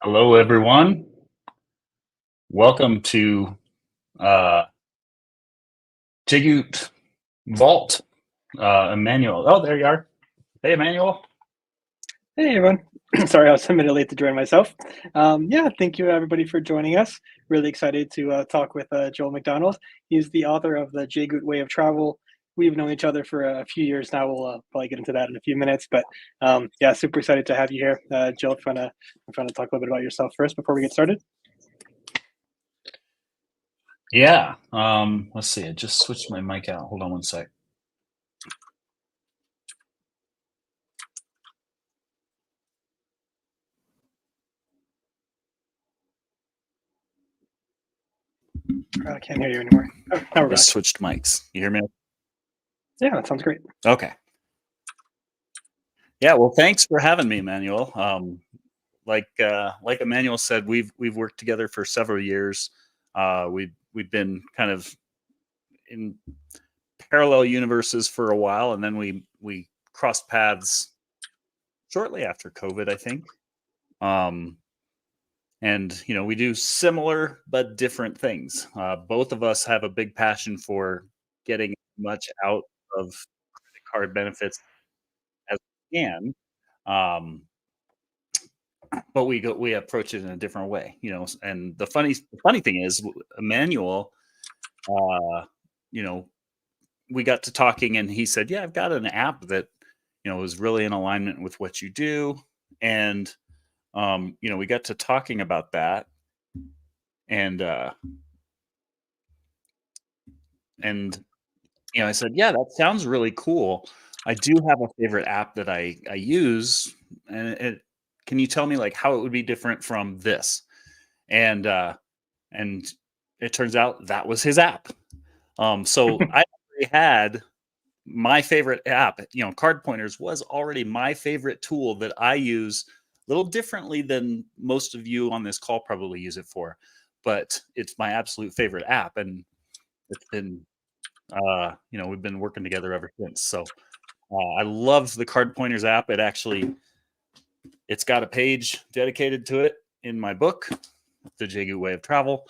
Hello, everyone. Welcome to uh, JGOOT Vault. Emmanuel. Oh, there you are. Hey, Emmanuel. Hey everyone. Sorry, I was a minute late to join myself. Yeah, thank you everybody for joining us. Really excited to talk with Joel McDonald. He's the author of the JGOOT Way of Travel. We've known each other for a few years now. We'll probably get into that in a few minutes, but yeah, super excited to have you here, Joel. Trying to talk a little bit about yourself first before we get started. Yeah. Let's see. I just switched my mic out. Hold on one sec. I can't hear you anymore. Oh, now we're Just back. switched mics. You hear me? Yeah, that sounds great. Okay. Yeah. Well, thanks for having me, Emmanuel. Like Emmanuel said, we've worked together for several years. We've been kind of in parallel universes for a while, and then we crossed paths shortly after COVID, I think. Um, and we do similar but different things. Both of us have a big passion for getting as much out of credit card benefits as we can. Um, but we approach it in a different way, And the funny thing is, Emmanuel, uh, you know, we got to talking, and he said, "Yeah, I've got an app that is really in alignment with what you do." And we got to talking about that, and and I said, "Yeah, that sounds really cool. I do have a favorite app that I use, and can you tell me like how it would be different from this?" And and it turns out that was his app. So I already had my favorite app. CardPointers was already my favorite tool that I use a little differently than most of you on this call probably use it for, but it's my absolute favorite app, and it's been we've been working together ever since. So I love the Card Pointers app. It's got a page dedicated to it in my book, The JGOOT Way of Travel,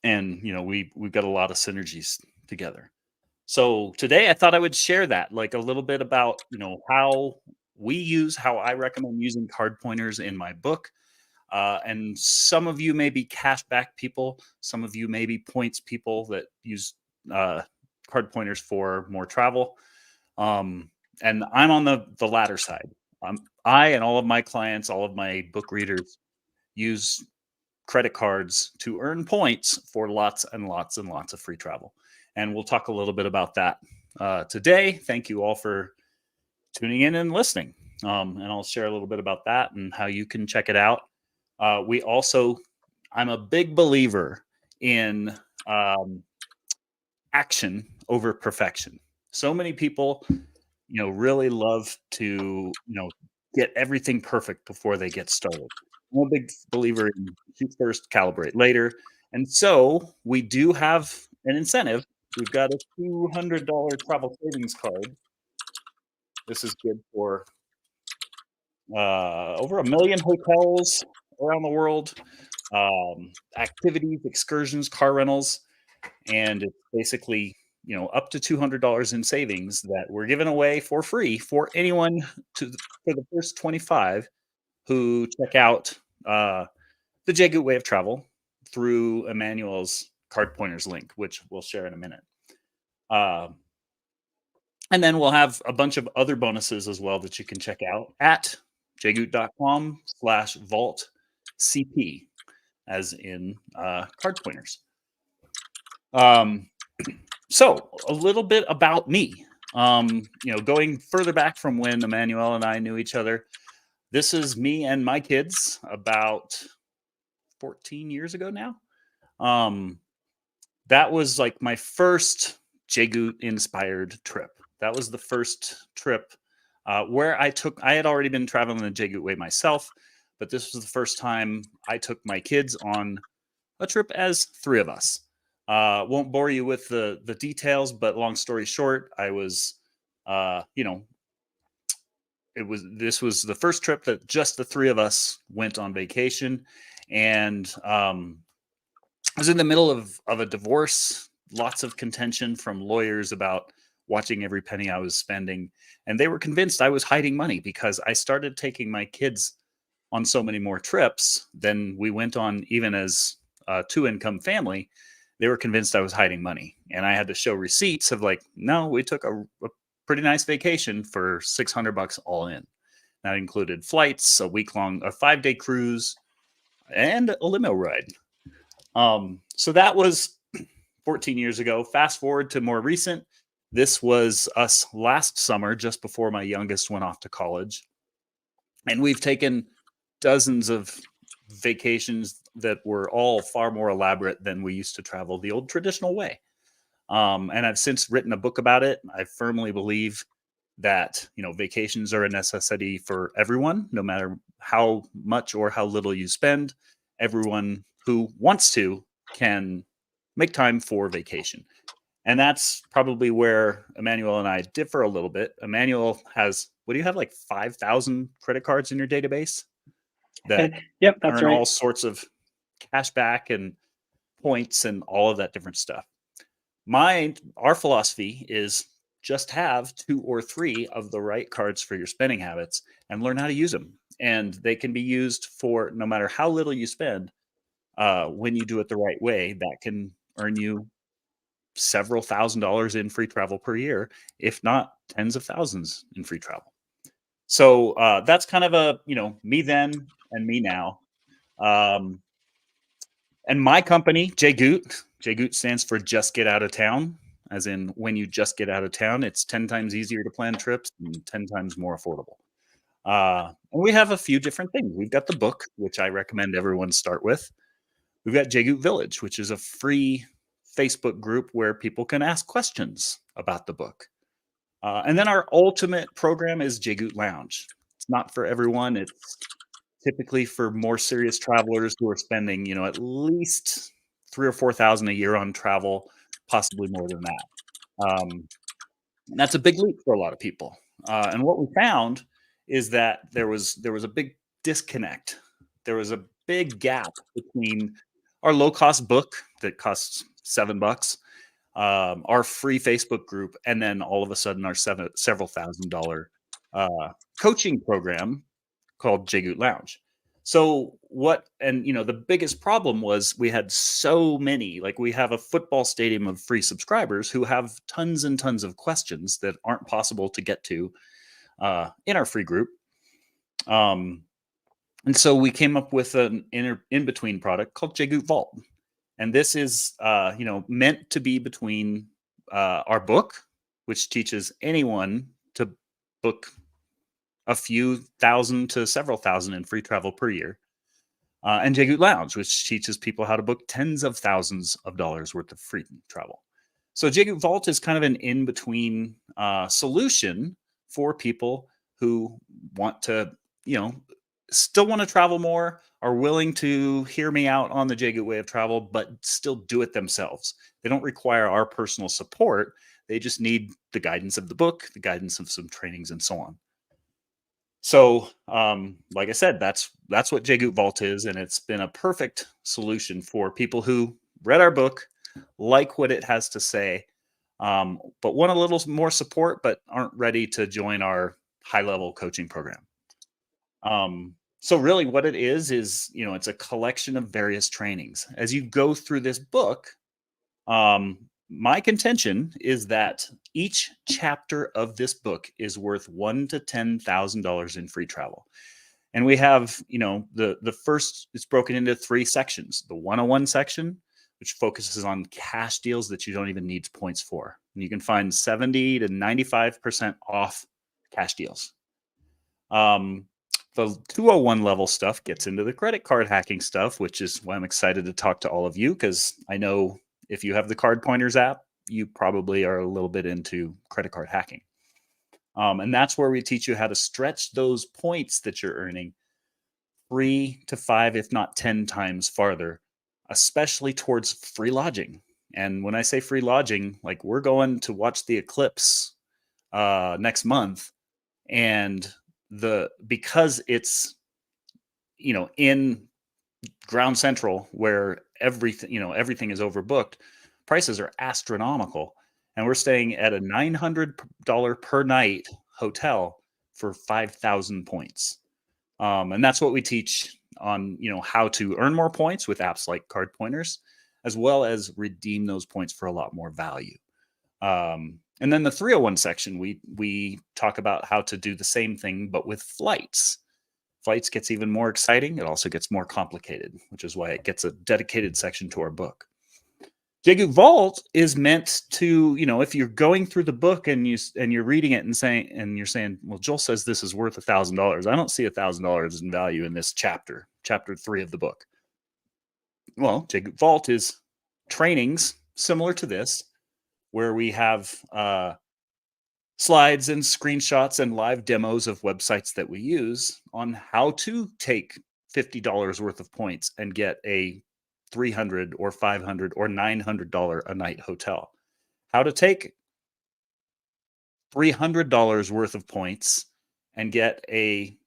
and we've got a lot of synergies together. So today I thought I would share that, like a little bit about how I recommend using Card Pointers in my book. And some of you may be cashback people, some of you may be points people that use uh, Card Pointers for more travel. Um, and I'm on the latter side. I and all of my clients, all of my book readers use credit cards to earn points for lots and lots and lots of free travel. And we'll talk a little bit about that today. Thank you all for tuning in and listening. And I'll share a little bit about that and how you can check it out. I'm a big believer in um, action over perfection. So many people really love to, get everything perfect before they get started. I'm a big believer in shoot first, calibrate later. And so we do have an incentive. We've got a $200 travel savings card. This is good for over 1 million hotels around the world, activities, excursions, car rentals, and it's basically up to $200 in savings that we're giving away for free for anyone for the first 25 who check out the JGOOT Way of Travel through Emmanuel's Card Pointers link, which we'll share in a minute. Uh, and then we'll have a bunch of other bonuses as well that you can check out at jgoot.com/vaultcp, as in Card Pointers. So a little bit about me. Going further back from when Emmanuel and I knew each other, this is me and my kids about 14 years ago now. That was like my first JGOOT inspired trip. That was the first trip where I had already been traveling the JGOOT way myself, but this was the first time I took my kids on a trip as three of us. Won't bore you with the details, but long story short, I was, this was the first trip that just the three of us went on vacation, and I was in the middle of a divorce, lots of contention from lawyers about watching every penny I was spending, and they were convinced I was hiding money because I started taking my kids on so many more trips than we went on, even as a two income family. They were convinced I was hiding money, and I had to show receipts of like, no, we took a pretty nice vacation for $600 all in. That included flights, a week long, a 5-day cruise, and a limo ride. So that was 14 years ago. Fast forward to more recent. This was us last summer, just before my youngest went off to college. And we've taken dozens of vacations that were all far more elaborate than we used to travel the old traditional way. And I've since written a book about it. I firmly believe that vacations are a necessity for everyone, no matter how much or how little you spend. Everyone who wants to can make time for vacation. And that's probably where Emmanuel and I differ a little bit. Emmanuel has, what do you have, like 5,000 credit cards in your database that Yep, that's earn right. all sorts of cash back and points and all of that different stuff. Our philosophy is just have 2 or 3 of the right cards for your spending habits and learn how to use them. And they can be used for no matter how little you spend. When you do it the right way, that can earn you several $1,000s in free travel per year, if not tens of thousands in free travel. So that's kind of a me then and me now. Um, and my company, JGOOT, JGOOT stands for Just Get Out of Town, as in when you just get out of town, it's 10 times easier to plan trips and 10 times more affordable. And we have a few different things. We've got the book, which I recommend everyone start with. We've got JGOOT Village, which is a free Facebook group where people can ask questions about the book. And then our ultimate program is JGOOT Lounge. It's not for everyone. It's typically for more serious travelers who are spending, at least 3 or 4 thousand a year on travel, possibly more than that. And that's a big leap for a lot of people. And what we found is that there was a big disconnect. There was a big gap between our low cost book that costs $7, our free Facebook group, and then all of a sudden our several $1,000 coaching program called JGOOT Lounge. So the biggest problem was we had so many, like we have a football stadium of free subscribers who have tons and tons of questions that aren't possible to get to in our free group. And so we came up with an in between product called JGOOT Vault. And this is, meant to be between our book, which teaches anyone to book a few thousand to several thousand in free travel per year, and JGOOT Lounge, which teaches people how to book tens of thousands of dollars worth of free travel. So JGOOT Vault is kind of an in-between solution for people who want to, still want to travel more, are willing to hear me out on the JGOOT Way of Travel, but still do it themselves. They don't require our personal support. They just need the guidance of the book, the guidance of some trainings, and so on. So, like I said, that's what JGOOT Vault is, and it's been a perfect solution for people who read our book, like what it has to say, but want a little more support, but aren't ready to join our high-level coaching program. So really what it is, it's a collection of various trainings. As you go through this book, my contention is that each chapter of this book is worth $1,000 to $10,000 in free travel. And we have, the first, it's broken into 3 sections. The 101 section, which focuses on cash deals that you don't even need points for. And you can find 70 to 95% off cash deals. The 201 level stuff gets into the credit card hacking stuff, which is why I'm excited to talk to all of you, because I know if you have the CardPointers app, you probably are a little bit into credit card hacking. And that's where we teach you how to stretch those points that you're earning 3 to 5, if not 10 times farther, especially towards free lodging. And when I say free lodging, like we're going to watch the eclipse next month, and because it's in Ground Central where everything is overbooked, prices are astronomical, and we're staying at a $900 per night hotel for 5,000 points. And that's what we teach on how to earn more points with apps like CardPointers, as well as redeem those points for a lot more value. And then the 301 section, we talk about how to do the same thing, but with flights. Flights gets even more exciting. It also gets more complicated, which is why it gets a dedicated section to our book. JGOOT Vault is meant to, if you're going through the book and you're reading it and you're saying, well, Joel says this is worth $1,000. I don't see $1,000 in value in this chapter 3 of the book. Well, JGOOT Vault is trainings similar to this, where we have slides and screenshots and live demos of websites that we use on how to take $50 worth of points and get a $300 or $500 or $900 a night hotel. How to take $300 worth of points and get a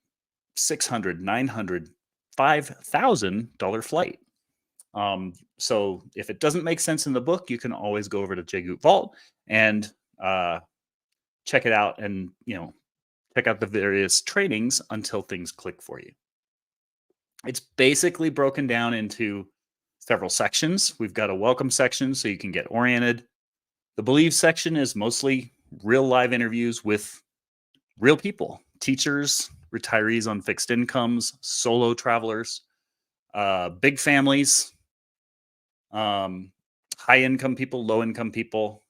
$600, $900, $5,000 flight. So if it doesn't make sense in the book, you can always go over to JGOOT Vault and check it out and check out the various trainings until things click for you. It's basically broken down into several sections. We've got a welcome section so you can get oriented. The believe section is mostly real live interviews with real people, teachers, retirees on fixed incomes, solo travelers, big families, high income people, low income people.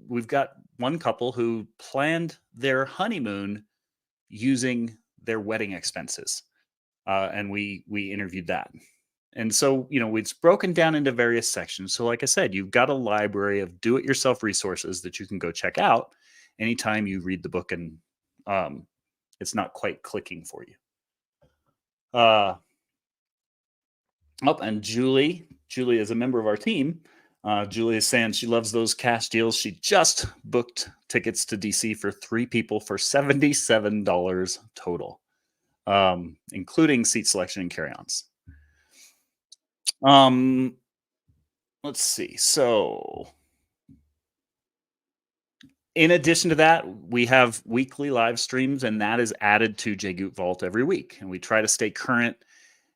We've got one couple who planned their honeymoon using their wedding expenses. And we interviewed that. And so, it's broken down into various sections. So like I said, you've got a library of do-it-yourself resources that you can go check out anytime you read the book and it's not quite clicking for you. And Julie is a member of our team. Julie is saying she loves those cash deals. She just booked tickets to DC for 3 people for $77 total, including seat selection and carry-ons. Let's see. So in addition to that, we have weekly live streams, and that is added to JGOOT Vault every week. And we try to stay current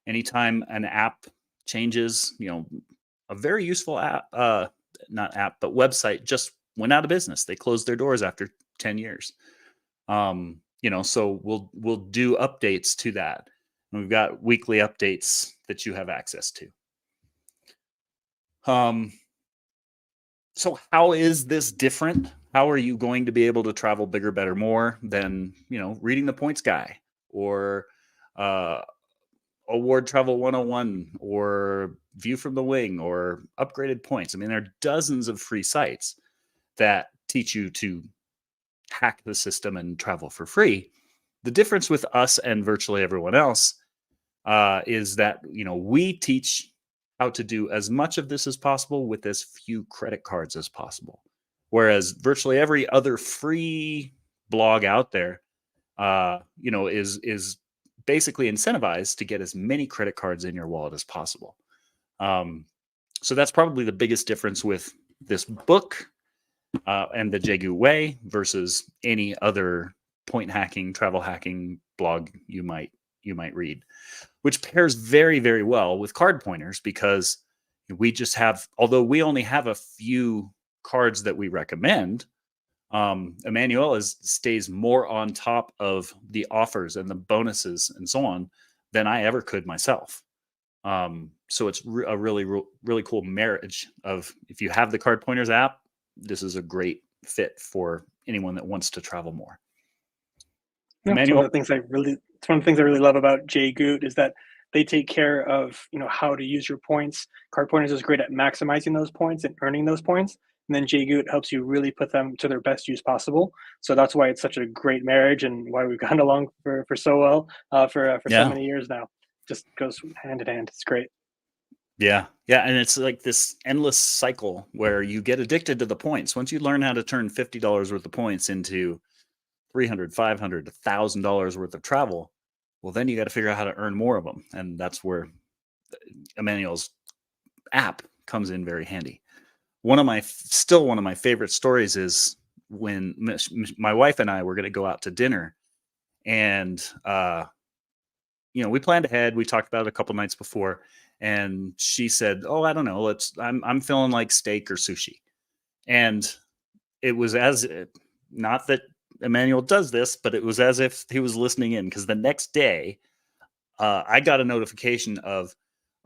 anytime an app changes. A very useful app, not app, but website just went out of business. They closed their doors after 10 years. So we'll do updates to that. And we've got weekly updates that you have access to. So how is this different? How are you going to be able to travel bigger, better, more than, reading the points guy or Award Travel 101 or View from the Wing or Upgraded Points? I mean, there are dozens of free sites that teach you to hack the system and travel for free. The difference with us and virtually everyone else is that, we teach how to do as much of this as possible with as few credit cards as possible. Whereas virtually every other free blog out there, is basically incentivized to get as many credit cards in your wallet as possible. So that's probably the biggest difference with this book and the JGOOT Way versus any other point hacking, travel hacking blog you might read, which pairs very, very well with CardPointers because we just have, although we only have a few cards that we recommend, Emmanuel stays more on top of the offers and the bonuses and so on than I ever could myself. So it's a really cool marriage of, if you have the CardPointers app, this is a great fit for anyone that wants to travel more. Yeah, it's one of the things I really love about JGOOT is that they take care of how to use your points. CardPointers is great at maximizing those points and earning those points, and then JGOOT helps you really put them to their best use possible. So that's why it's such a great marriage and why we've gone along for so well for so many years now. Just goes hand in hand. It's great. Yeah, and it's like this endless cycle where you get addicted to the points. Once you learn how to turn $50 worth of points into $300, $500, $1,000 worth of travel, well, then you got to figure out how to earn more of them. And that's where Emmanuel's app comes in very handy. Still one of my favorite stories is when my wife and I were going to go out to dinner, and we planned ahead. We talked about it a couple nights before, and she said, "Oh, I don't know. I'm feeling like steak or sushi." And it was not that Emmanuel does this, but it was as if he was listening in, because the next day I got a notification of,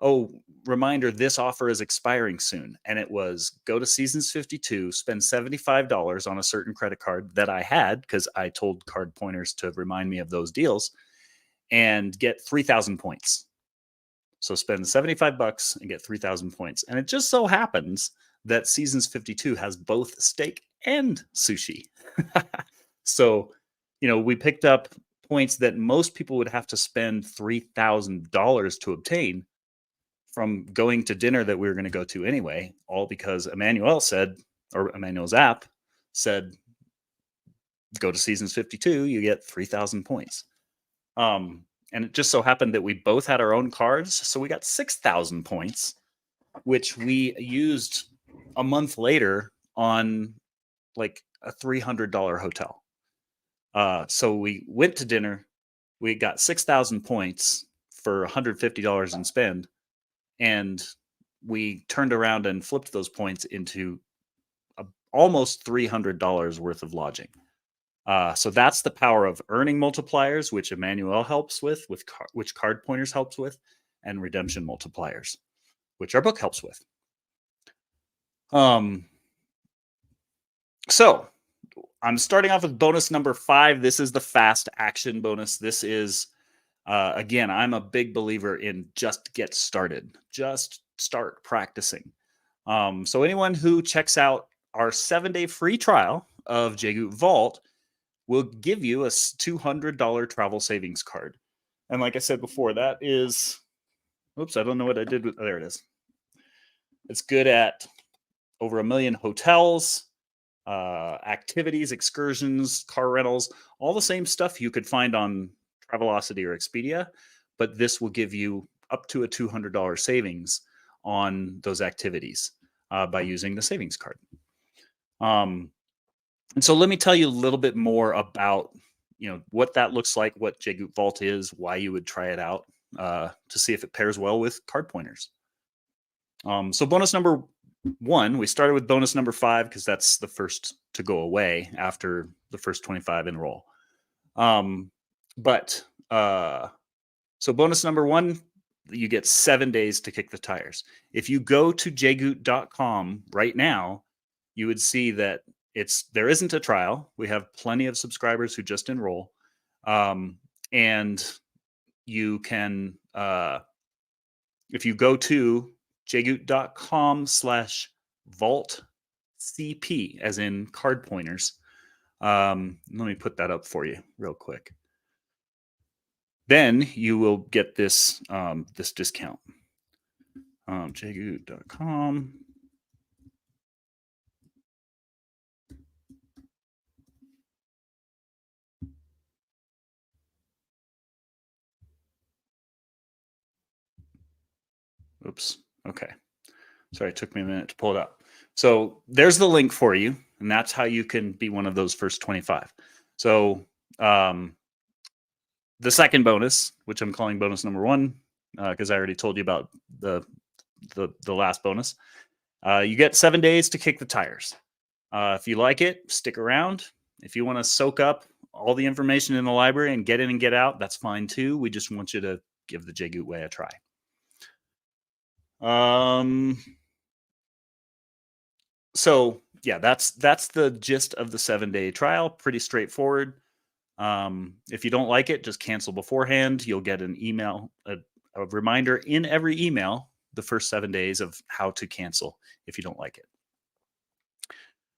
oh, reminder, this offer is expiring soon. And it was go to Seasons 52, spend $75 on a certain credit card that I had because I told CardPointers to remind me of those deals, and get 3,000 points. So spend 75 bucks and get 3,000 points. And it just so happens that Seasons 52 has both steak and sushi. So, we picked up points that most people would have to spend $3,000 to obtain from going to dinner that we were going to go to anyway, all because Emmanuel's app said, go to Seasons 52, you get 3,000 points. And it just so happened that we both had our own cards, so we got 6,000 points, which we used a month later on like a $300 hotel. So we went to dinner, we got 6,000 points for $150 in spend, and we turned around and flipped those points into almost $300 worth of lodging. So that's the power of earning multipliers, which Emmanuel helps with which CardPointers helps with, and redemption multipliers, which our book helps with. So I'm starting off with bonus number 5. This is the fast action bonus. This is, again, I'm a big believer in just get started. Just start practicing. So anyone who checks out our 7-day free trial of JGOOT Vault will give you a $200 travel savings card. And like I said before, that is, oops, I don't know what I did with, there it is. It's good at over 1 million hotels, activities, excursions, car rentals, all the same stuff you could find on Travelocity or Expedia, but this will give you up to a $200 savings on those activities by using the savings card. And so let me tell you a little bit more about, what that looks like, what JGOOT Vault is, why you would try it out to see if it pairs well with CardPointers. So bonus number 1, we started with bonus number 5 because that's the first to go away after the first 25 enroll. So bonus number 1, you get 7 days to kick the tires. If you go to jgoot.com right now, you would see that there isn't a trial. We have plenty of subscribers who just enroll. And you can, if you go to jgoot.com/vaultcp, as in CardPointers. Let me put that up for you real quick. Then you will get this this discount. jgoot.com. Oops. Okay. Sorry, it took me a minute to pull it up. So there's the link for you, and that's how you can be one of those first 25. So the second bonus, which I'm calling bonus number 1, because I already told you about the last bonus, you get 7 days to kick the tires. If you like it, stick around. If you want to soak up all the information in the library and get in and get out, that's fine too. We just want you to give the JGOOT Way a try. So yeah, that's the gist of the 7-day trial. Pretty straightforward. If you don't like it, just cancel beforehand. You'll get an email, a reminder in every email the first 7 days of how to cancel if you don't like it.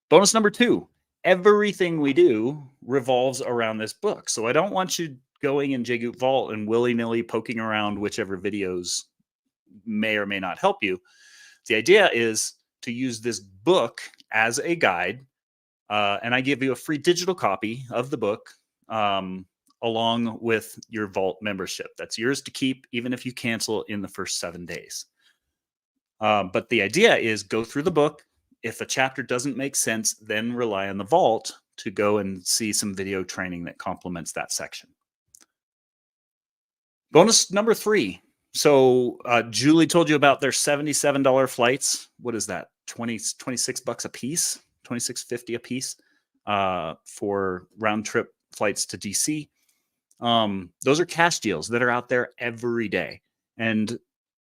Bonus number 2, everything we do revolves around this book. So I don't want you going in JGOOT Vault and willy-nilly poking around whichever videos may or may not help you. The idea is to use this book as a guide, and I give you a free digital copy of the book um, along with your vault membership. That's yours to keep, even if you cancel in the first 7 days. But the idea is go through the book. If a chapter doesn't make sense, then rely on the vault to go and see some video training that complements that section. Bonus number 3. So Julie told you about their $77 flights. What is that? 26 bucks a piece, 26.50 a piece for round trip flights to DC. Those are cash deals that are out there every day. And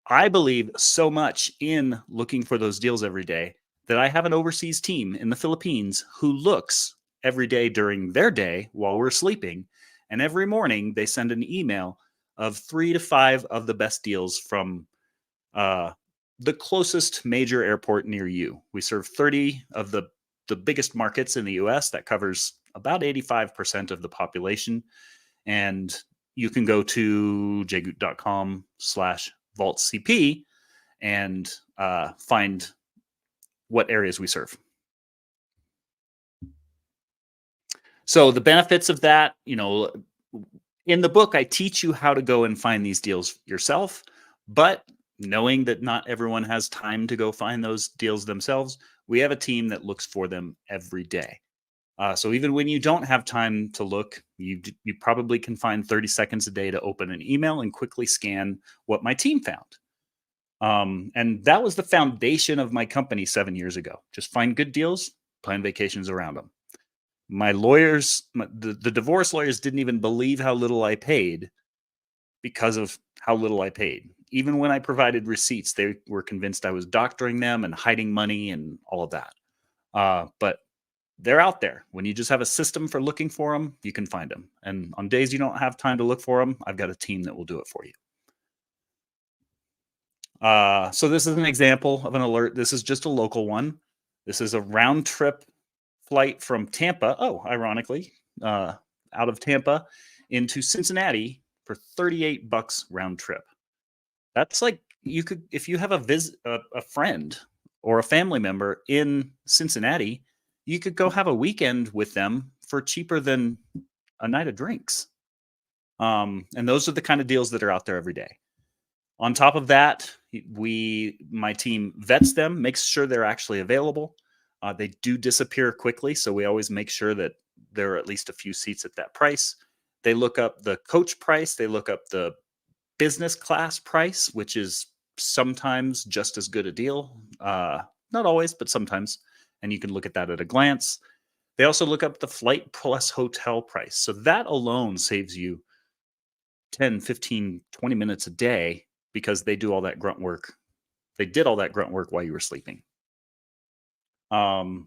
I believe so much in looking for those deals every day that I have an overseas team in the Philippines who looks every day during their day while we're sleeping. And every morning they send an email of 3 to 5 of the best deals from uh, the closest major airport near you. We serve 30 of the biggest markets in the US. That covers about 85% of the population. And you can go to jgoot.com/vaultcp and find what areas we serve. So the benefits of that, in the book, I teach you how to go and find these deals yourself, but knowing that not everyone has time to go find those deals themselves, we have a team that looks for them every day. So even when you don't have time to look, you probably can find 30 seconds a day to open an email and quickly scan what my team found. And that was the foundation of my company 7 years ago. Just find good deals, plan vacations around them. My lawyers, the divorce lawyers didn't even believe how little I paid because of how little I paid. Even when I provided receipts, they were convinced I was doctoring them and hiding money and all of that. But they're out there. When you just have a system for looking for them, you can find them. And on days you don't have time to look for them, I've got a team that will do it for you. So this is an example of an alert. This is just a local one. This is a round trip flight from Tampa. Oh, ironically, out of Tampa into Cincinnati for 38 bucks round trip. That's like you could, if you have a friend or a family member in Cincinnati, you could go have a weekend with them for cheaper than a night of drinks. And those are the kind of deals that are out there every day. On top of that, my team vets them, makes sure they're actually available. They do disappear quickly, so we always make sure that there are at least a few seats at that price. They look up the coach price. They look up the business class price, which is sometimes just as good a deal. Not always, but sometimes. And you can look at that at a glance. They also look up the flight plus hotel price. So that alone saves you 10, 15, 20 minutes a day because they do all that grunt work. They did all that grunt work while you were sleeping. And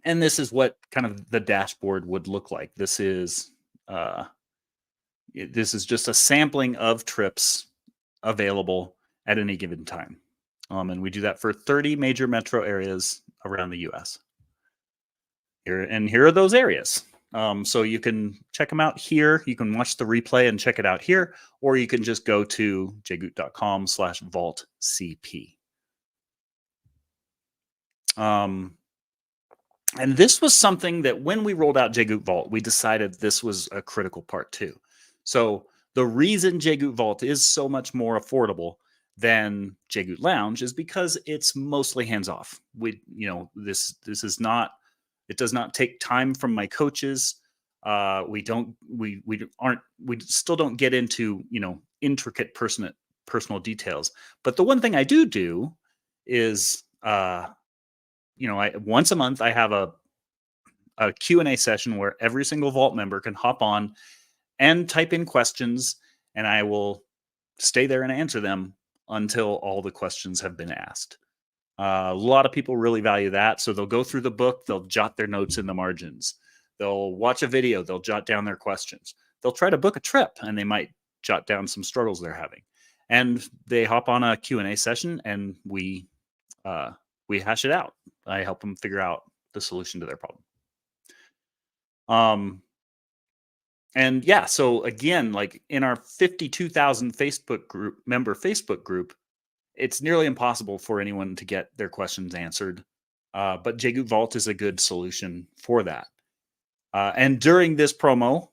this is what kind of the dashboard would look like. This is just a sampling of trips available at any given time. And we do that for 30 major metro areas around the US. Here are those areas. So you can check them out here. You can watch the replay and check it out here, or you can just go to jgoot.com/vaultcp. And this was something that when we rolled out JGOOT Vault, we decided this was a critical part too. So the reason JGOOT Vault is so much more affordable than JGOOT Lounge is because it's mostly hands off. This is not. It does not take time from my coaches. We still don't get into intricate personal details. But the one thing I do is once a month I have a Q&A session where every single Vault member can hop on and type in questions, and I will stay there and answer them until all the questions have been asked. A lot of people really value that. So they'll go through the book, they'll jot their notes in the margins. They'll watch a video, they'll jot down their questions. They'll try to book a trip and they might jot down some struggles they're having. And they hop on a Q&A session and we hash it out. I help them figure out the solution to their problem. And yeah, so again, like in our 52,000 member Facebook group, it's nearly impossible for anyone to get their questions answered. But JGOOT Vault is a good solution for that. And during this promo,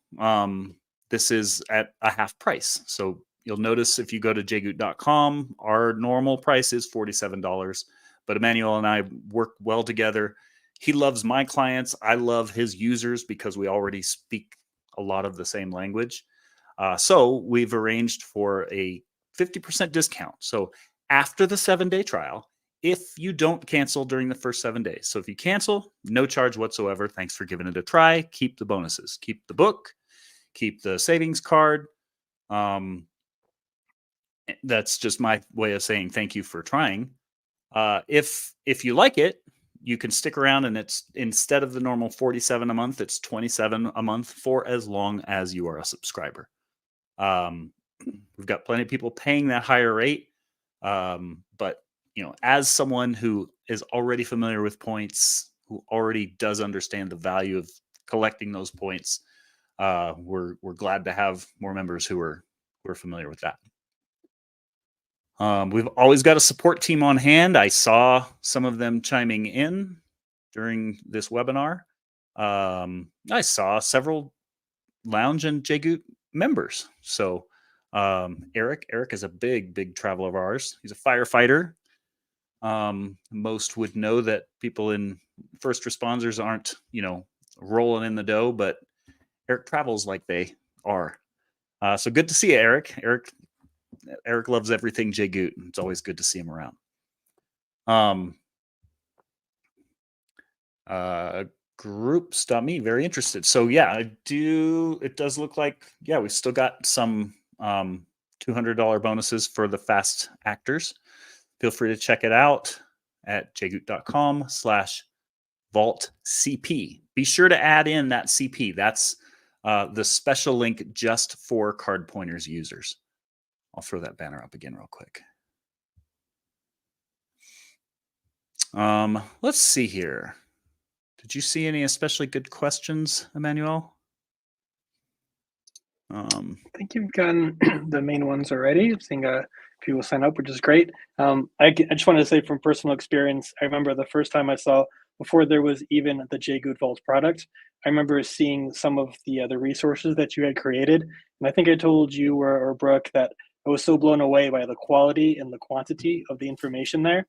this is at a half price. So you'll notice if you go to jgoot.com, our normal price is $47. But Emmanuel and I work well together. He loves my clients. I love his users because we already speak a lot of the same language. So we've arranged for a 50% discount. So after the 7-day trial, if you don't cancel during the first 7 days. So if you cancel, no charge whatsoever. Thanks for giving it a try. Keep the bonuses. Keep the book. Keep the savings card. Um, that's just my way of saying thank you for trying. If you like it, you can stick around, and it's instead of the normal 47 a month, it's 27 a month for as long as you are a subscriber. We've got plenty of people paying that higher rate, but as someone who is already familiar with points, who already does understand the value of collecting those points, we're glad to have more members who are familiar with that. We've always got a support team on hand. I saw some of them chiming in during this webinar. I saw several Lounge and JGOOT members. So Eric is a big traveler of ours. He's a firefighter. Most would know that people in first responders aren't, rolling in the dough, but Eric travels like they are. So good to see you, Eric. Eric loves everything JGOOT. It's always good to see him around. Groups.me, very interested. So yeah, it does look like, we still got some $200 bonuses for the fast actors. Feel free to check it out at jgoot.com/vaultcp. Be sure to add in that CP. That's the special link just for CardPointers users. I'll throw that banner up again real quick. Let's see here. Did you see any especially good questions, Emmanuel? I think you've gotten the main ones already. I'm seeing people sign up, which is great. I just wanted to say from personal experience, I remember the first time I saw, before there was even the JGOOT Vault product, I remember seeing some of the resources that you had created. And I think I told you or Brooke that I was so blown away by the quality and the quantity of the information there,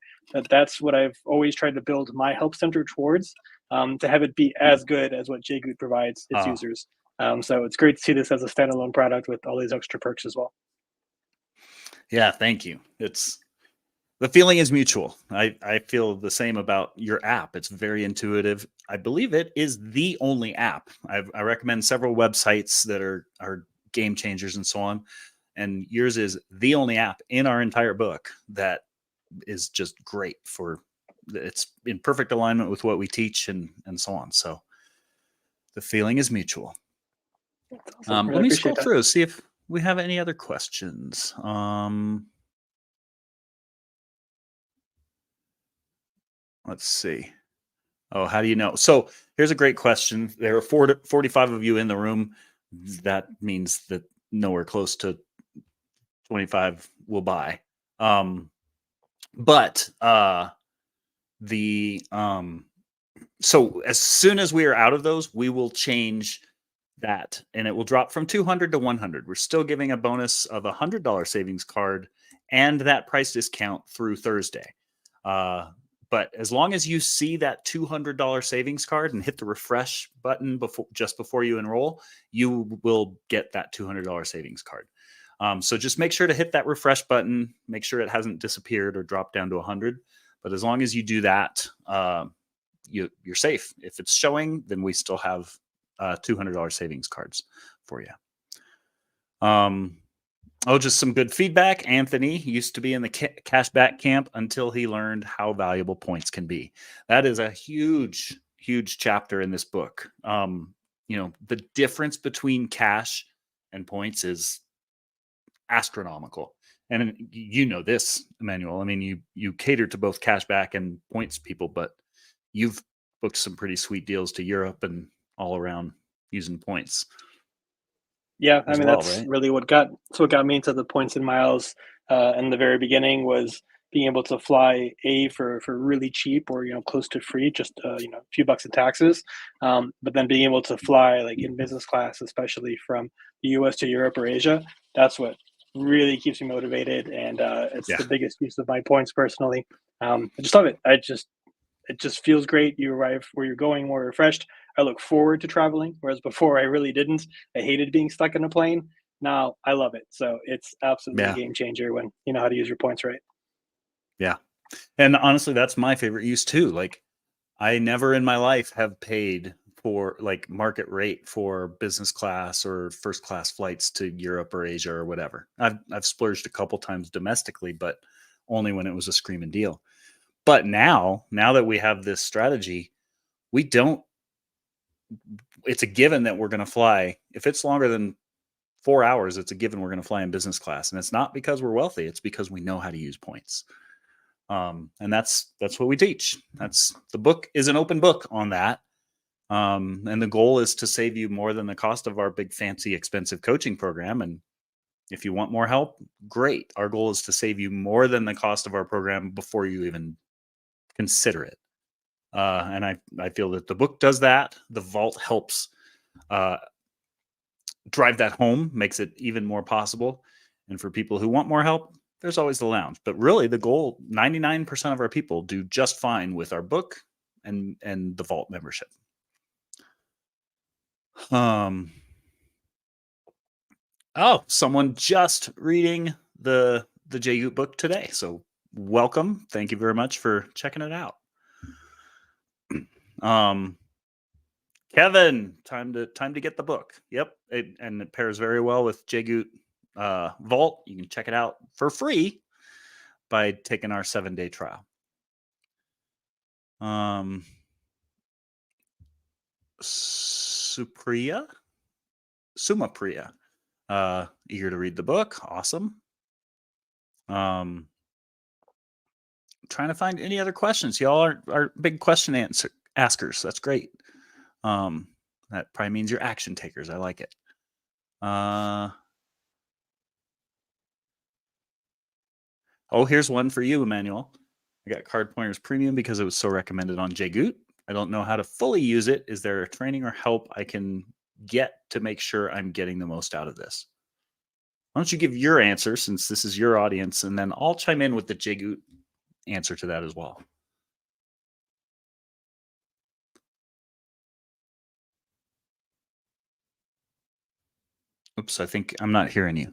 that's what I've always tried to build my help center towards, to have it be as good as what JGOOT provides its users. So it's great to see this as a standalone product with all these extra perks as well. Yeah, thank you. The feeling is mutual. I feel the same about your app. It's very intuitive. I believe it is the only app. I recommend several websites that are game changers and so on. And yours is the only app in our entire book that is just great it's in perfect alignment with what we teach and so on. So the feeling is mutual. Awesome. Really let me appreciate scroll that. through, see if we have any other questions. Let's see. Oh, how do you know? So here's a great question. There are 45 of you in the room. That means that nowhere close to 25 will buy. But so as soon as we are out of those, we will change that, and it will drop from 200 to 100. We're still giving a bonus of $100 savings card and that price discount through Thursday. But as long as you see that $200 savings card and hit the refresh button just before you enroll, you will get that $200 savings card. So just make sure to hit that refresh button. Make sure it hasn't disappeared or dropped down to 100. But as long as you do that, you're safe. If it's showing, then we still have $200 savings cards for you. Just some good feedback. Anthony used to be in the cashback camp until he learned how valuable points can be. That is a huge chapter in this book. The difference between cash and points is astronomical. And you know this, Emmanuel. I mean, you cater to both cashback and points people, but you've booked some pretty sweet deals to Europe and all around using points. Yeah, I mean, well, that's right? really what got me into the points and miles in the very beginning was being able to fly for really cheap or close to free, just a few bucks in taxes, but then being able to fly like in business class, especially from the U.S. to Europe or Asia, that's what really keeps me motivated, and it's Yeah. the biggest use of my points personally. I just love it. It just feels great. You arrive where you're going more refreshed. I look forward to traveling, whereas before I really didn't. I hated being stuck in a plane. Now I love it. So it's absolutely a Yeah. game changer when you know how to use your points right. Yeah. And honestly, that's my favorite use too. Like I never in my life have paid for like market rate for business class or first class flights to Europe or Asia or whatever. I've splurged a couple times domestically, but only when it was a screaming deal. But now that we have this strategy, we don't it's a given that we're going to fly. If it's longer than 4 hours, it's a given we're going to fly in business class, and it's not because we're wealthy, it's because we know how to use points. And that's what we teach. That's the book is an open book on that. And the goal is to save you more than the cost of our big, fancy, expensive coaching program. And if you want more help, great. Our goal is to save you more than the cost of our program before you even consider it. And I feel that the book does that. The vault helps uh, drive that home, makes it even more possible. And for people who want more help, there's always the lounge. But really, the goal 99% of our people do just fine with our book and the vault membership. Um, oh, someone just reading the JGOOT book today. So welcome. Thank you very much for checking it out. Um, Kevin, time to get the book. Yep, and it pairs very well with JGOOT Vault. You can check it out for free by taking our 7-day trial. Supriya, Sumapriya, eager to read the book. Awesome. Trying to find any other questions. Y'all are big question askers. That's great. That probably means you're action takers. I like it. Oh, here's one for you, Emmanuel. I got CardPointers Premium because it was so recommended on JGOOT. I don't know how to fully use it. Is there a training or help I can get to make sure I'm getting the most out of this? Why don't you give your answer since this is your audience, and then I'll chime in with the JGOOT answer to that as well. Oops, I think I'm not hearing you.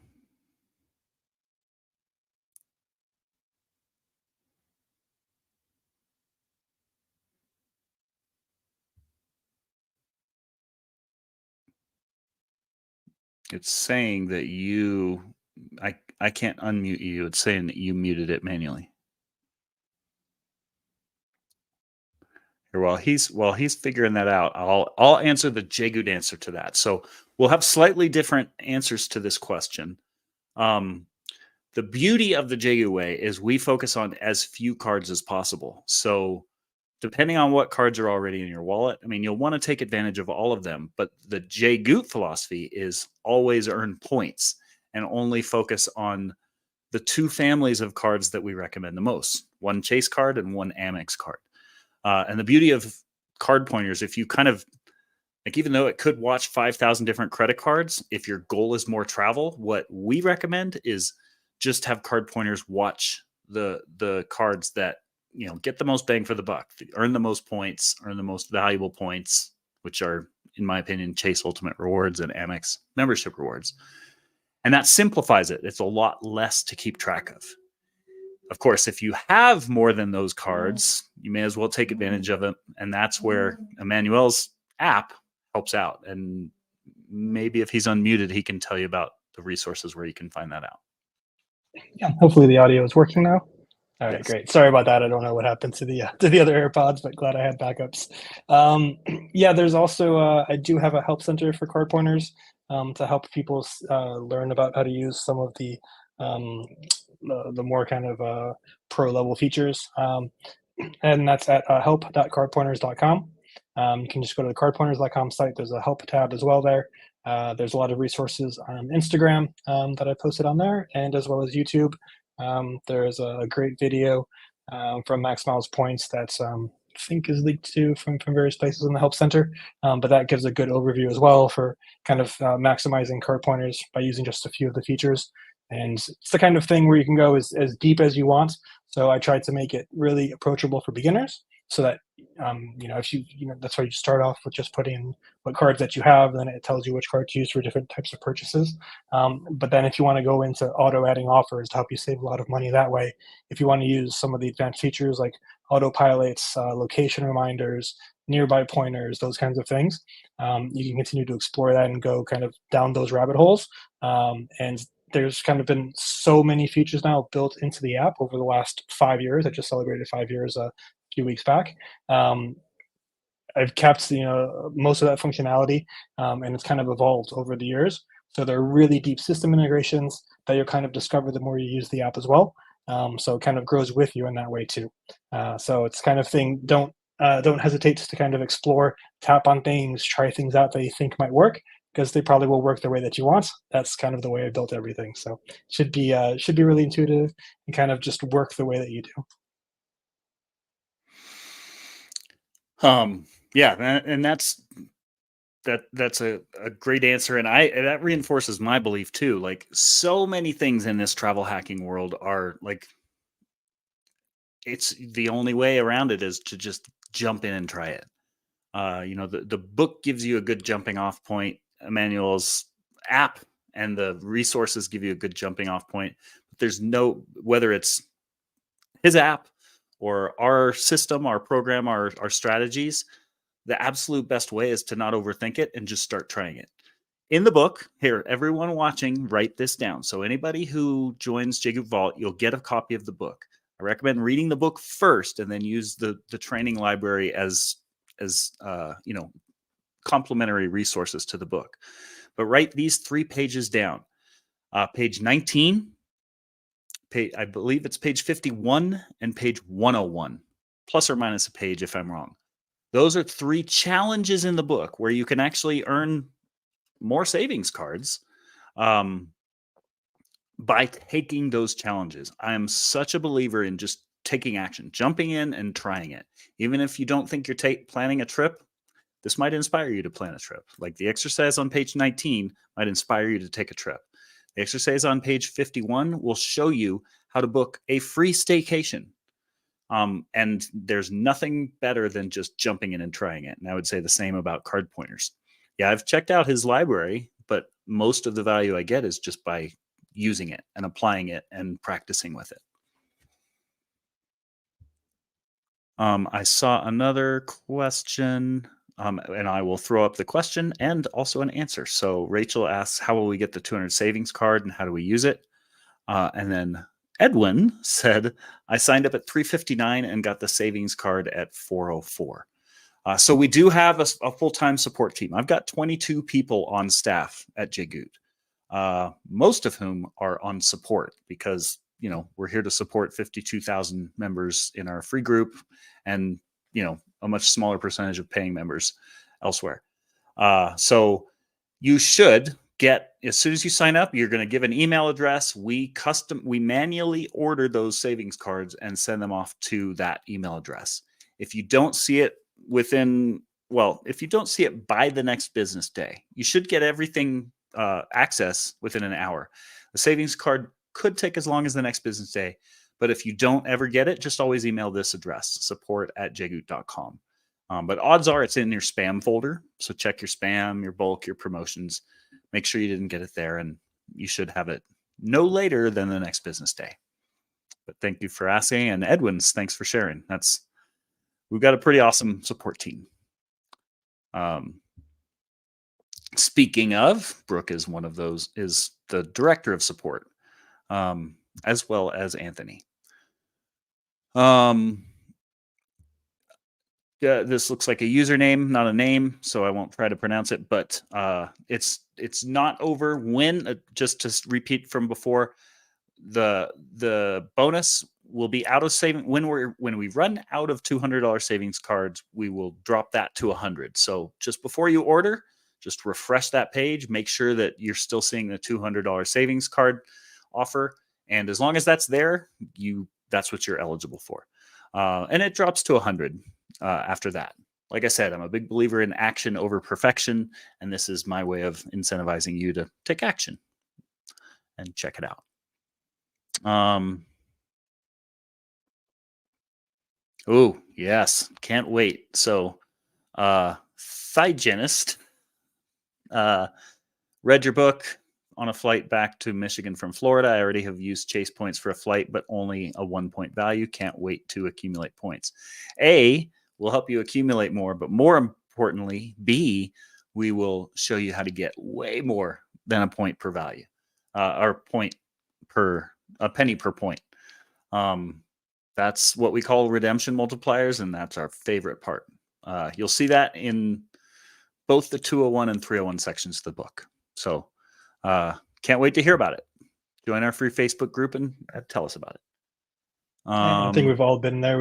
It's saying that I can't unmute you. It's saying that you muted it manually. Here, while he's figuring that out, I'll answer the JGOOT answer to that. So we'll have slightly different answers to this question. The beauty of the JGOOT way is we focus on as few cards as possible. So depending on what cards are already in your wallet, I mean, you'll want to take advantage of all of them. But the JGOOT philosophy is always earn points and only focus on the two families of cards that we recommend the most: one Chase card and one Amex card. And the beauty of CardPointers, if you kind of like, even though it could watch 5,000 different credit cards, if your goal is more travel, what we recommend is just have CardPointers watch the cards that get the most bang for the buck, earn the most points, earn the most valuable points, which are, in my opinion, Chase Ultimate Rewards and Amex membership rewards. And that simplifies it. It's a lot less to keep track of. Of course, if you have more than those cards, you may as well take advantage of it. And that's where Emmanuel's app helps out. And maybe if he's unmuted, he can tell you about the resources where you can find that out. Yeah, hopefully the audio is working now. All right, Yes. great. Sorry about that. I don't know what happened to the other AirPods, but glad I had backups. Yeah, there's also I do have a help center for CardPointers to help people learn about how to use some of um, the more kind of pro level features, and that's at help.cardpointers.com. You can just go to the cardpointers.com site. There's a help tab as well there. There's a lot of resources on Instagram that I posted on there, and as well as YouTube. There's a great video from Max Miles Points that's I think is linked to from various places in the help center, but that gives a good overview as well for kind of maximizing card pointers by using just a few of the features. And it's the kind of thing where you can go as deep as you want. So I tried to make it really approachable for beginners, so that if that's why you start off with just putting in what cards that you have, then it tells you which card to use for different types of purchases. But then if you want to go into auto adding offers to help you save a lot of money that way, if you want to use some of the advanced features like autopilots, location reminders, nearby pointers, those kinds of things, you can continue to explore that and go kind of down those rabbit holes. And there's kind of been so many features now built into the app over the last 5 years. I just celebrated 5 years a few weeks back. Um, I've kept most of that functionality, and it's kind of evolved over the years. So there are really deep system integrations that you'll kind of discover the more you use the app as well. So it kind of grows with you in that way too. So it's kind of thing. Don't hesitate to kind of explore, tap on things, try things out that you think might work, because they probably will work the way that you want. That's kind of the way I built everything. So should be really intuitive and kind of just work the way that you do. Yeah, and that's a great answer, and that reinforces my belief too. Like, so many things in this travel hacking world are like, it's the only way around it is to just jump in and try it. The book gives you a good jumping off point. Emmanuel's app and the resources give you a good jumping off point. But there's no, whether it's his app or our system, our program, our strategies, the absolute best way is to not overthink it and just start trying it. In the book, here, everyone watching, write this down. So anybody who joins JGOOT Vault, you'll get a copy of the book. I recommend reading the book first and then use the training library as complementary resources to the book. But write these 3 pages down. Page 19, I believe it's page 51, and page 101, plus or minus a page if I'm wrong. Those are 3 challenges in the book where you can actually earn more savings cards by taking those challenges. I am such a believer in just taking action, jumping in and trying it. Even if you don't think you're planning a trip, this might inspire you to plan a trip. Like the exercise on page 19 might inspire you to take a trip. The exercise on page 51 will show you how to book a free staycation. And there's nothing better than just jumping in and trying it. And I would say the same about CardPointers. Yeah, I've checked out his library, but most of the value I get is just by using it and applying it and practicing with it. I saw another question, and I will throw up the question and also an answer. So Rachel asks, how will we get the 200 savings card and how do we use it? And then Edwin said, I signed up at $359 and got the savings card at $404. So we do have a full-time support team. I've got 22 people on staff at JGOOT, most of whom are on support because, we're here to support 52,000 members in our free group and, a much smaller percentage of paying members elsewhere. So you should get, as soon as you sign up, you're going to give an email address. We manually order those savings cards and send them off to that email address. If you don't see it if you don't see it by the next business day, you should get everything access within an hour. The savings card could take as long as the next business day, but if you don't ever get it, just always email this address, support@jgoot.com. But odds are it's in your spam folder. So check your spam, your bulk, your promotions. Make sure you didn't get it there, and you should have it no later than the next business day. But thank you for asking. And Edwin's, thanks for sharing. We've got a pretty awesome support team. Speaking of, Brooke is one of those, is the director of support, as well as Anthony. This looks like a username, not a name, so I won't try to pronounce it. But it's not over when. Just to repeat from before, the bonus will be out of saving when we run out of $200 savings cards. We will drop that to 100. So just before you order, just refresh that page. Make sure that you're still seeing the $200 savings card offer, And as long as that's there, that's what you're eligible for. And it drops to 100 after that. Like I said, I'm a big believer in action over perfection, and this is my way of incentivizing you to take action and check it out. Oh, yes, can't wait. So, Hygienist, read your book on a flight back to Michigan from Florida. I already have used Chase points for a flight, but only a 1 point value. Can't wait to accumulate points. A will help you accumulate more, but more importantly, B, we will show you how to get way more than a point per value, or a penny per point. That's what we call redemption multipliers, and that's our favorite part. You'll see that in both the 201 and 301 sections of the book. So can't wait to hear about it. Join our free Facebook group and tell us about it. I think we've all been there.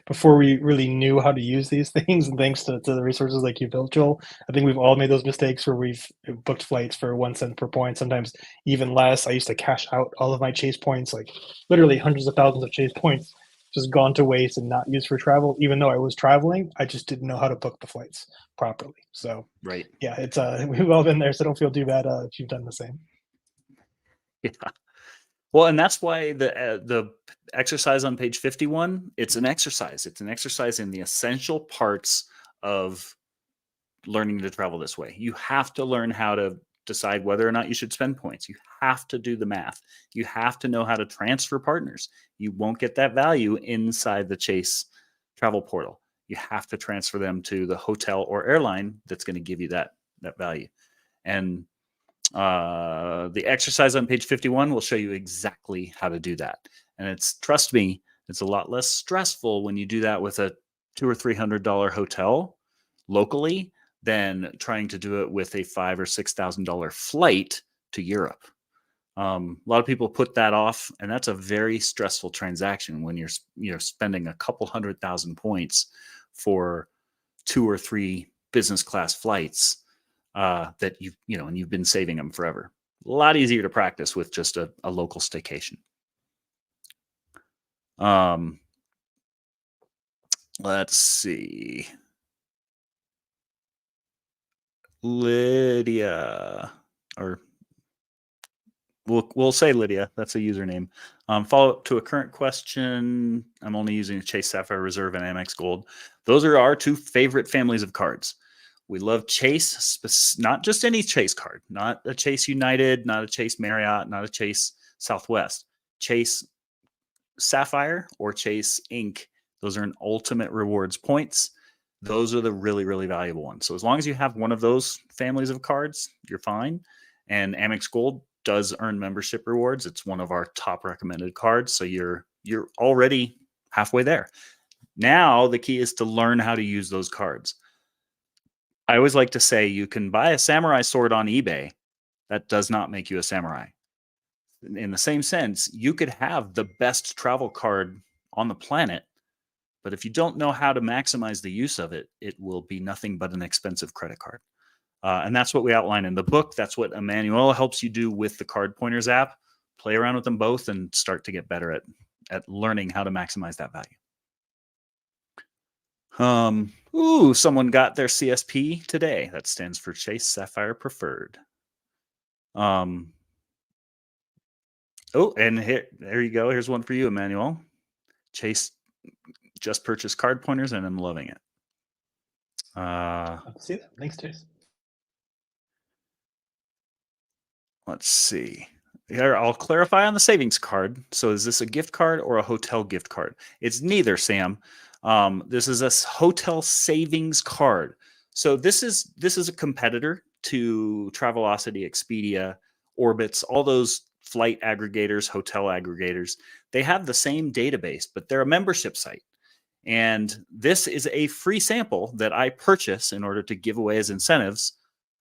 Before we really knew how to use these things, and thanks to the resources like you built, Joel, I think we've all made those mistakes where we've booked flights for 1 cent per point, sometimes even less. I used to cash out all of my Chase points, like literally hundreds of thousands of Chase points, just gone to waste and not used for travel. Even though I was traveling, I just didn't know how to book the flights properly. So right. yeah, it's we've all been there, so don't feel too bad if you've done the same. Yeah. Well, and that's why the exercise on page 51, it's an exercise. It's an exercise in the essential parts of learning to travel this way. You have to learn how to decide whether or not you should spend points. You have to do the math. You have to know how to transfer partners. You won't get that value inside the Chase travel portal. You have to transfer them to the hotel or airline that's going to give you that value. And the exercise on page 51 will show you exactly how to do that. And trust me, it's a lot less stressful when you do that with a $200 or $300 hotel locally than trying to do it with a $5,000 or $6,000 flight to Europe. A lot of people put that off, and that's a very stressful transaction when you're spending a couple 100,000 points for 2 or 3 business class flights that you've been saving them forever. A lot easier to practice with just a local staycation. Let's see. Lydia, or we'll say Lydia. That's a username. Follow up to a current question. I'm only using Chase Sapphire Reserve and Amex Gold. Those are our 2 favorite families of cards. We love Chase, not just any Chase card, not a Chase United, not a Chase Marriott, not a Chase Southwest. Chase Sapphire or Chase Ink. Those are an ultimate rewards points. Those are the really, really valuable ones. So as long as you have one of those families of cards, you're fine. And Amex Gold does earn membership rewards. It's one of our top recommended cards. So you're already halfway there. Now the key is to learn how to use those cards. I always like to say you can buy a samurai sword on eBay. That does not make you a samurai. In the same sense, you could have the best travel card on the planet, but if you don't know how to maximize the use of it, it will be nothing but an expensive credit card. And that's what we outline in the book. That's what Emmanuel helps you do with the CardPointers app. Play around with them both and start to get better at learning how to maximize that value. Someone got their CSP today. That stands for Chase Sapphire Preferred. And there you go. Here's one for you, Emmanuel. Chase just purchased CardPointers and I'm loving it. See that? Thanks, Chase. Let's see. Here, I'll clarify on the savings card. So is this a gift card or a hotel gift card? It's neither, Sam. This is a hotel savings card. So this is a competitor to Travelocity, Expedia, Orbitz, all those flight aggregators, hotel aggregators. They have the same database, but they're a membership site. And this is a free sample that I purchase in order to give away as incentives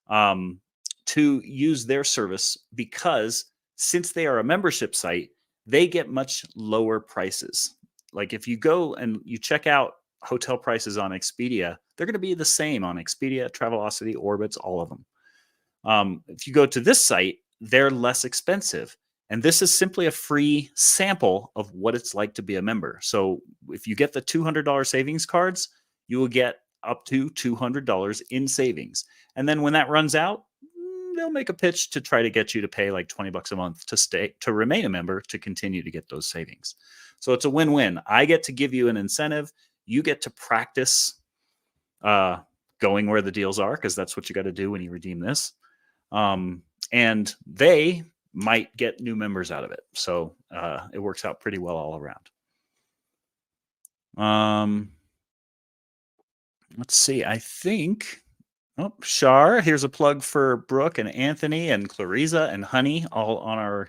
to use their service, because since they are a membership site, they get much lower prices. Like if you go and you check out hotel prices on Expedia, they're going to be the same on Expedia, Travelocity, Orbitz, all of them. If you go to this site, they're less expensive. And this is simply a free sample of what it's like to be a member. So if you get the $200 savings cards, you will get up to $200 in savings. And then when that runs out, they'll make a pitch to try to get you to pay like 20 bucks a month to remain a member to continue to get those savings. So it's a win-win. I get to give you an incentive. You get to practice uh, going where the deals are, because that's what you got to do when you redeem this. And they might get new members out of it. So it works out pretty well all around. Let's see. I think, Shar, here's a plug for Brooke and Anthony and Clarissa and Honey, all on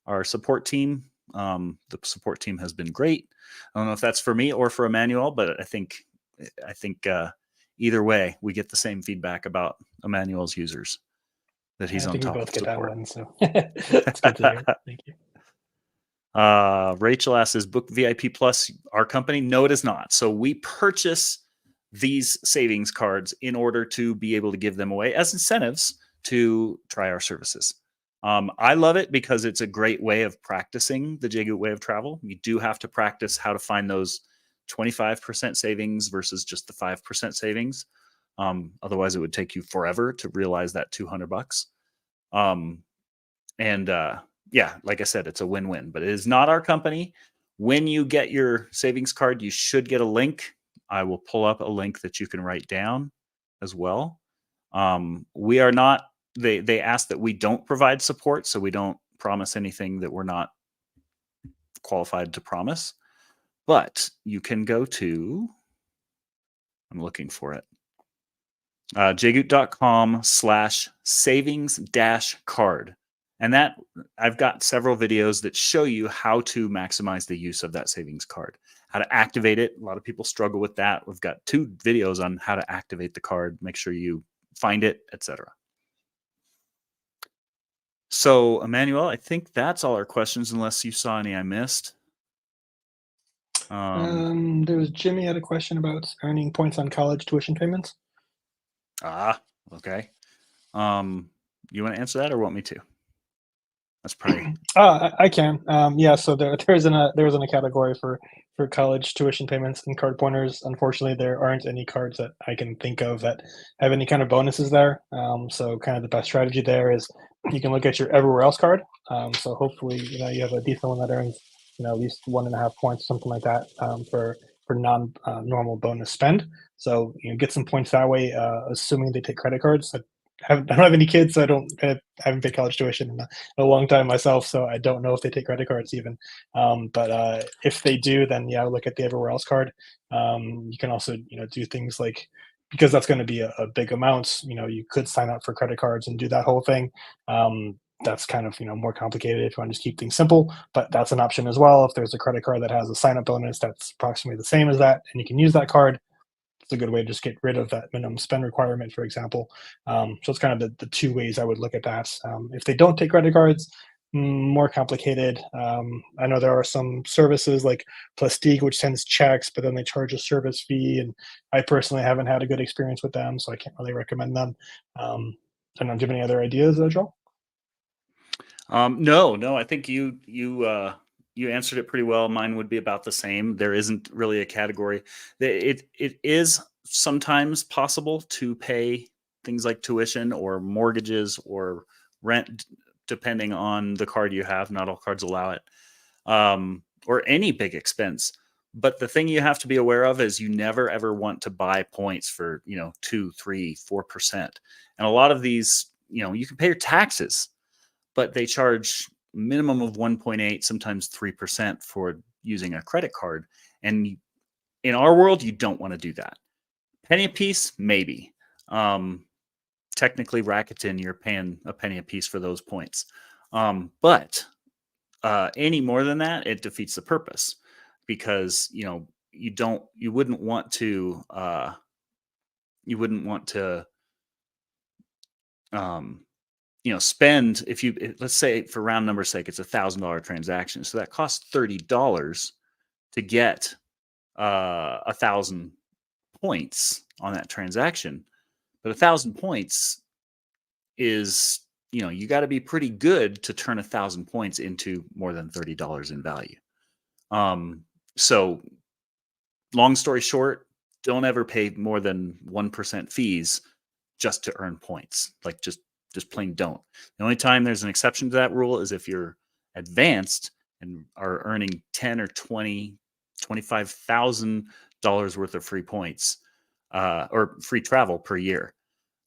our support team. The support team has been great. I don't know if that's for me or for Emmanuel, but I think either way, we get the same feedback about Emmanuel's users, that he's I on think we top both of get that support. one, so it's good to hear. Thank you. Rachel asks, is Book VIP Plus our company? No, it is not. So we purchase these savings cards in order to be able to give them away as incentives to try our services. I love it because it's a great way of practicing the JGOOT Way of Travel. You do have to practice how to find those 25% savings versus just the 5% savings. Otherwise, it would take you forever to realize that 200 bucks. Yeah, like I said, it's a win-win, but it is not our company. When you get your savings card, you should get a link. I will pull up a link that you can write down as well. We are not, they ask that we don't provide support, so we don't promise anything that we're not qualified to promise. But you can go to, I'm looking for it, jgoot.com/savings-card. And that, I've got several videos that show you how to maximize the use of that savings card, how to activate it. A lot of people struggle with that. We've got 2 videos on how to activate the card, make sure you find it, etc. So, Emmanuel, I think that's all our questions, unless you saw any I missed. There was Jimmy had a question about earning points on college tuition payments. Okay. You want to answer that or want me to? That's probably I can. Yeah, so there isn't a category for college tuition payments and card pointers. Unfortunately, there aren't any cards that I can think of that have any kind of bonuses there. So kind of the best strategy there is you can look at your everywhere else card. So hopefully, you have a decent one that earns, at least 1.5 points, something like that, for non normal bonus spend. So get some points that way, assuming they take credit cards. I don't have any kids, so I haven't paid college tuition in a long time myself, so I don't know if they take credit cards even. But if they do, then yeah, look at the everywhere else card. You can also do things like, because that's going to be a big amount. You could sign up for credit cards and do that whole thing. That's kind of more complicated if you want to just keep things simple, but that's an option as well. If there's a credit card that has a sign up bonus that's approximately the same as that, and you can use that card, it's a good way to just get rid of that minimum spend requirement, for example. So it's kind of the 2 ways I would look at that. If they don't take credit cards, more complicated. I know there are some services like Plastique, which sends checks, but then they charge a service fee, and I personally haven't had a good experience with them, so I can't really recommend them. I don't know, do you have any other ideas, Joel? No, I think you answered it pretty well. Mine would be about the same. There isn't really a category. It is sometimes possible to pay things like tuition or mortgages or rent, depending on the card you have. Not all cards allow it, or any big expense. But the thing you have to be aware of is you never ever want to buy points for 2, 3, 4%. And a lot of these, you can pay your taxes, but they charge minimum of 1.8, sometimes 3% for using a credit card. And in our world, you don't want to do that. Penny a piece, maybe. Technically, Rakuten, you're paying a penny a piece for those points. But any more than that, it defeats the purpose, because you wouldn't want to spend, let's say for round number sake, it's $1,000 transaction. So that costs $30 to get 1,000 points on that transaction. But 1,000 points is you got to be pretty good to turn 1,000 points into more than $30 in value. So long story short, don't ever pay more than 1% fees just to earn points. Like just plain don't. The only time there's an exception to that rule is if you're advanced and are earning 10 or 20, $25,000 worth of free points or free travel per year.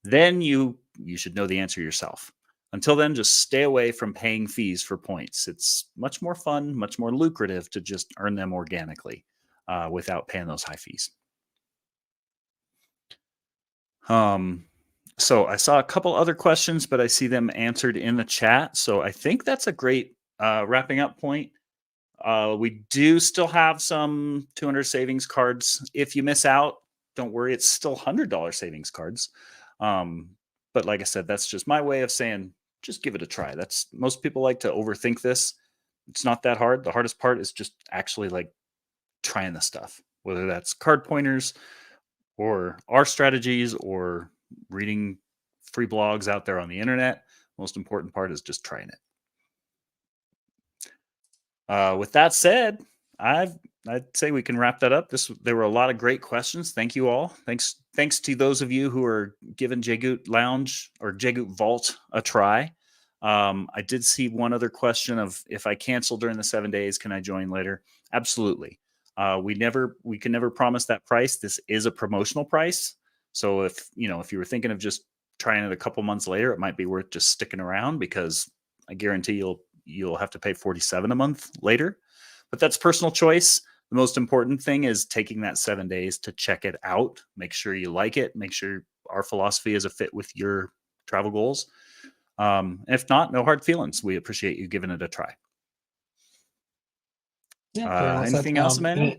Then you should know the answer yourself. Until then, just stay away from paying fees for points. It's much more fun, much more lucrative to just earn them organically without paying those high fees. So I saw a couple other questions, but I see them answered in the chat. So I think that's a great wrapping up point. We do still have some 200 savings cards. If you miss out, don't worry, it's still $100 savings cards. But like I said, that's just my way of saying, just give it a try. That's most people like to overthink this. It's not that hard. The hardest part is just actually like trying the stuff, whether that's card pointers or our strategies or reading free blogs out there on the internet. Most important part is just trying it. With that said, I'd say we can wrap that up. There were a lot of great questions. Thank you all. Thanks to those of you who are giving JGOOT Lounge or JGOOT Vault a try. I did see one other question of if I cancel during the 7 days, can I join later? Absolutely. We can never promise that price. This is a promotional price. So if you were thinking of just trying it a couple months later, it might be worth just sticking around because I guarantee you'll have to pay $47 a month later. But that's personal choice. The most important thing is taking that 7 days to check it out. Make sure you like it. Make sure our philosophy is a fit with your travel goals. If not, no hard feelings. We appreciate you giving it a try. Yeah, very well said. Anything else, Emmanuel?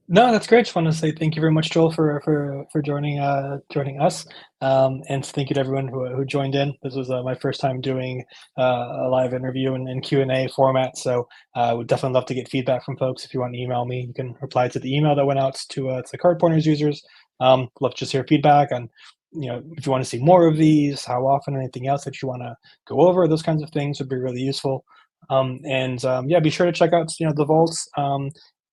No, that's great. Just want to say thank you very much, Joel, for joining us, and thank you to everyone who joined in. This was my first time doing a live interview and Q&A format, so I would definitely love to get feedback from folks. If you want to email me, you can reply to the email that went out to Card Pointers users. Love to just hear feedback on if you want to see more of these, how often, anything else that you want to go over. Those kinds of things would be really useful. Yeah, be sure to check out the vaults.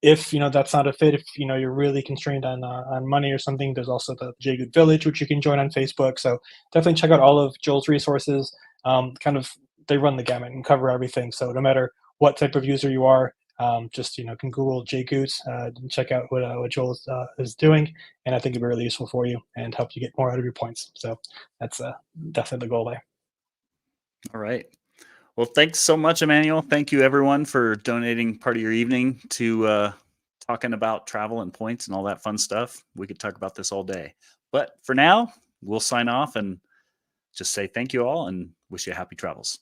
If that's not a fit, if you're really constrained on money or something, there's also the JGOOT Village, which you can join on Facebook. So definitely check out all of Joel's resources. Kind of they run the gamut and cover everything. So no matter what type of user you are, just can Google JGOOT and check out what Joel is doing, and I think it'd be really useful for you and help you get more out of your points. So that's definitely the goal there. All right. Well, thanks so much, Emmanuel. Thank you, everyone, for donating part of your evening to talking about travel and points and all that fun stuff. We could talk about this all day. But for now, we'll sign off and just say thank you all and wish you happy travels.